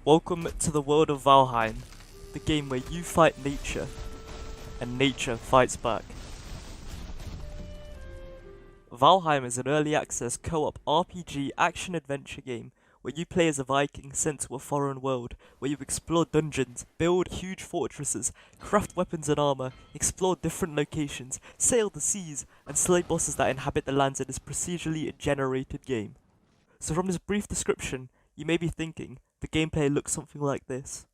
Welcome to the world of Valheim, the game where you fight nature, and nature fights back. Valheim is an early access co-op RPG action-adventure game where you play as a Viking sent to a foreign world, where you explore dungeons, build huge fortresses, craft weapons and armor, explore different locations, sail the seas, and slay bosses that inhabit the lands in this procedurally generated game. So from this brief description, you may be thinking, the gameplay looks something like this.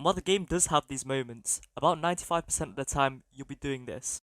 And while the game does have these moments, about 95% of the time you'll be doing this.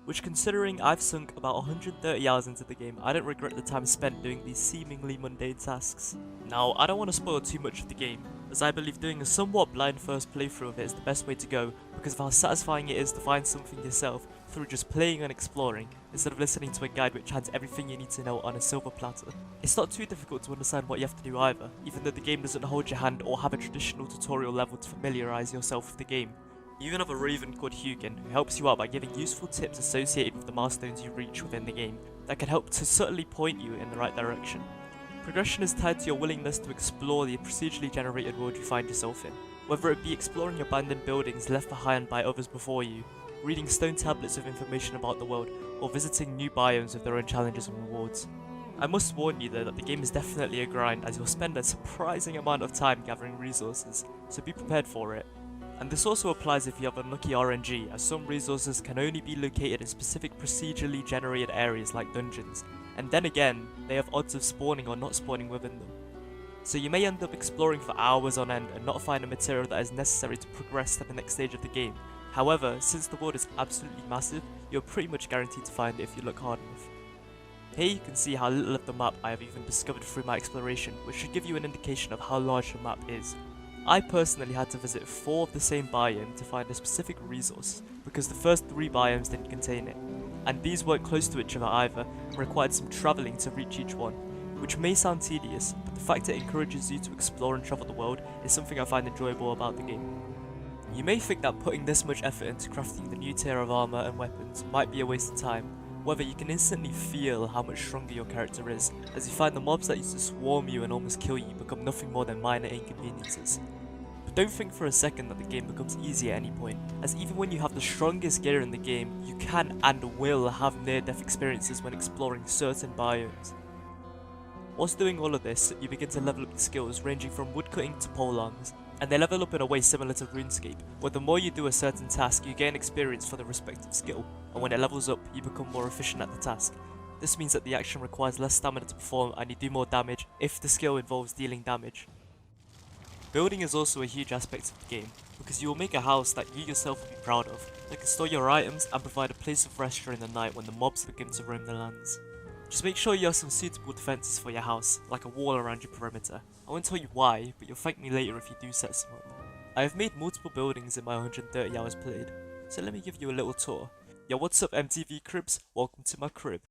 which, considering I've sunk about 130 hours into the game, I don't regret the time spent doing these seemingly mundane tasks. Now, I don't want to spoil too much of the game, as I believe doing a somewhat blind first playthrough of it is the best way to go because of how satisfying it is to find something yourself through just playing and exploring, instead of listening to a guide which has everything you need to know on a silver platter. It's not too difficult to understand what you have to do either, even though the game doesn't hold your hand or have a traditional tutorial level to familiarise yourself with the game. You even have a raven called Hugin, who helps you out by giving useful tips associated with the milestones you reach within the game that can help to subtly point you in the right direction. Progression is tied to your willingness to explore the procedurally generated world you find yourself in, whether it be exploring abandoned buildings left behind by others before you, reading stone tablets with information about the world, or visiting new biomes with their own challenges and rewards. I must warn you though that the game is definitely a grind, as you'll spend a surprising amount of time gathering resources, so be prepared for it. And this also applies if you have unlucky RNG, as some resources can only be located in specific procedurally generated areas like dungeons, and then again, they have odds of spawning or not spawning within them. So you may end up exploring for hours on end and not find the material that is necessary to progress to the next stage of the game. However, since the world is absolutely massive, you're pretty much guaranteed to find it if you look hard enough. Here you can see how little of the map I have even discovered through my exploration, which should give you an indication of how large the map is. I personally had to visit 4 of the same biome to find a specific resource, because the first 3 biomes didn't contain it, and these weren't close to each other either and required some travelling to reach each one, which may sound tedious, but the fact it encourages you to explore and travel the world is something I find enjoyable about the game. You may think that putting this much effort into crafting the new tier of armour and weapons might be a waste of time. However, you can instantly feel how much stronger your character is, as you find the mobs that used to swarm you and almost kill you become nothing more than minor inconveniences. But don't think for a second that the game becomes easy at any point, as even when you have the strongest gear in the game, you can and will have near-death experiences when exploring certain biomes. Whilst doing all of this, you begin to level up your skills ranging from woodcutting to polearms, and they level up in a way similar to RuneScape, where the more you do a certain task, you gain experience for the respective skill, and when it levels up, you become more efficient at the task. This means that the action requires less stamina to perform and you do more damage if the skill involves dealing damage. Building is also a huge aspect of the game, because you will make a house that you yourself will be proud of, that can store your items and provide a place of rest during the night when the mobs begin to roam the lands. Just make sure you have some suitable defences for your house, like a wall around your perimeter. I won't tell you why, but you'll thank me later if you do set some up. I have made multiple buildings in my 130 hours played, so let me give you a little tour. Yo, what's up MTV cribs? Welcome to my crib.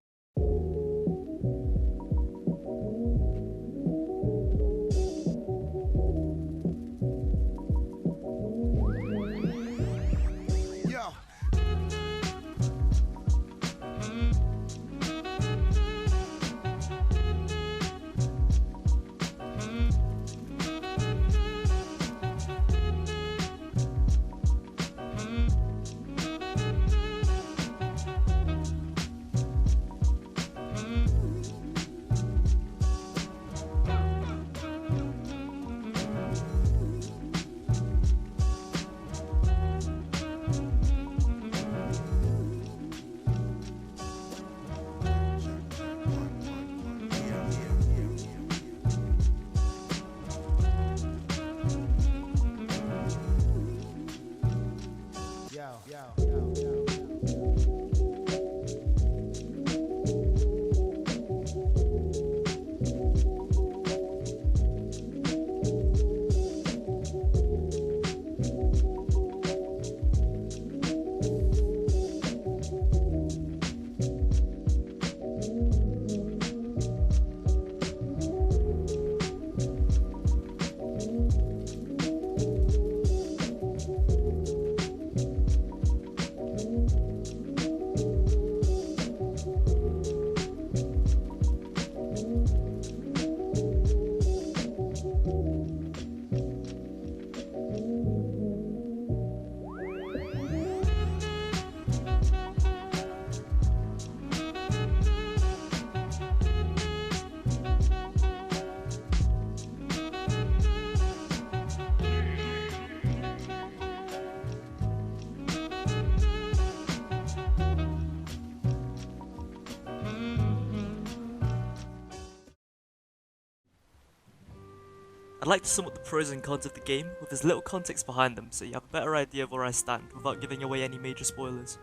I'd like to sum up the pros and cons of the game with as little context behind them so you have a better idea of where I stand without giving away any major spoilers.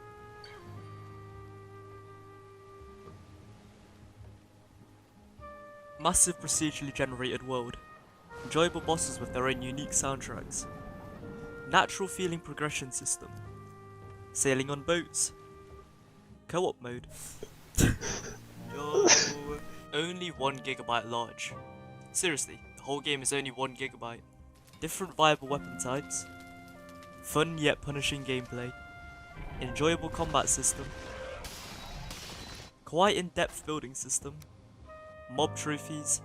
Massive procedurally generated world. Enjoyable bosses with their own unique soundtracks. Natural feeling progression system. Sailing on boats. Co-op mode. Yo. Only 1 GB large. Seriously, the whole game is only 1 GB. Different viable weapon types. Fun yet punishing gameplay. Enjoyable combat system. Quite in-depth building system. Mob trophies.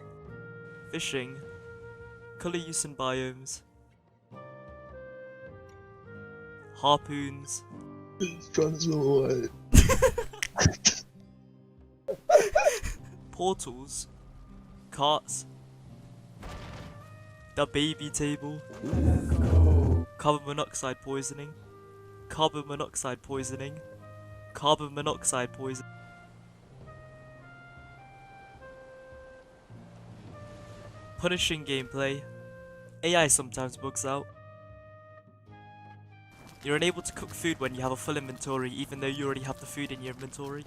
Fishing. Colour use in biomes. Harpoons. Portals. Carts. The baby table. Carbon monoxide poisoning. Carbon monoxide poisoning. Carbon monoxide poisoning. Punishing gameplay. AI sometimes bugs out. You're unable to cook food when you have a full inventory, even though you already have the food in your inventory.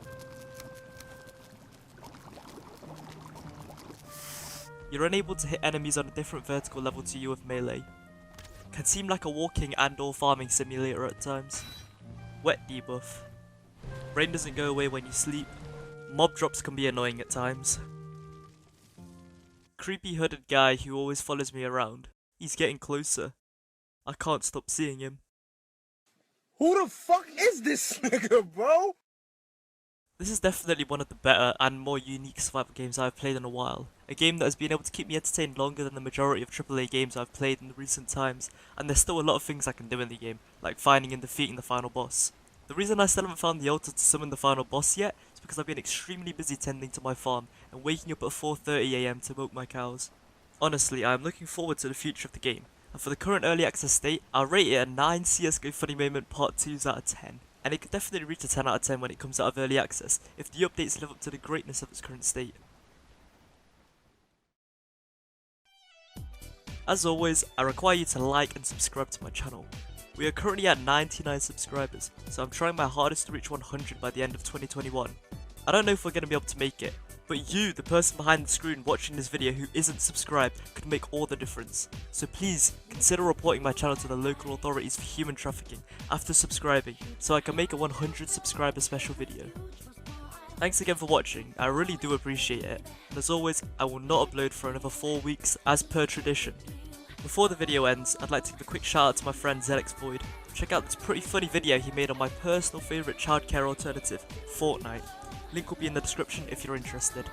You're unable to hit enemies on a different vertical level to you with melee. Can seem like a walking and/or farming simulator at times. Wet debuff. Rain doesn't go away when you sleep. Mob drops can be annoying at times. Creepy hooded guy who always follows me around. He's getting closer. I can't stop seeing him. Who the fuck is this nigga, bro? This is definitely one of the better and more unique survival games I've played in a while. A game that has been able to keep me entertained longer than the majority of AAA games I've played in the recent times, and there's still a lot of things I can do in the game, like finding and defeating the final boss. The reason I still haven't found the altar to summon the final boss yet is because I've been extremely busy tending to my farm and waking up at 4:30 AM to milk my cows. Honestly, I am looking forward to the future of the game, and for the current early access state, I'll rate it a 9 CSGO Funny Moment Part 2s out of 10. And it could definitely reach a 10 out of 10 when it comes out of early access, if the updates live up to the greatness of its current state. As always, I require you to like and subscribe to my channel. We are currently at 99 subscribers, so I'm trying my hardest to reach 100 by the end of 2021. I don't know if we're going to be able to make it, but you, the person behind the screen watching this video who isn't subscribed, could make all the difference. So please, consider reporting my channel to the local authorities for human trafficking after subscribing, so I can make a 100 subscriber special video. Thanks again for watching, I really do appreciate it, and as always, I will not upload for another 4 weeks as per tradition. Before the video ends, I'd like to give a quick shout out to my friend ZX Void. Check out this pretty funny video he made on my personal favourite childcare alternative, Fortnite. Link will be in the description if you're interested.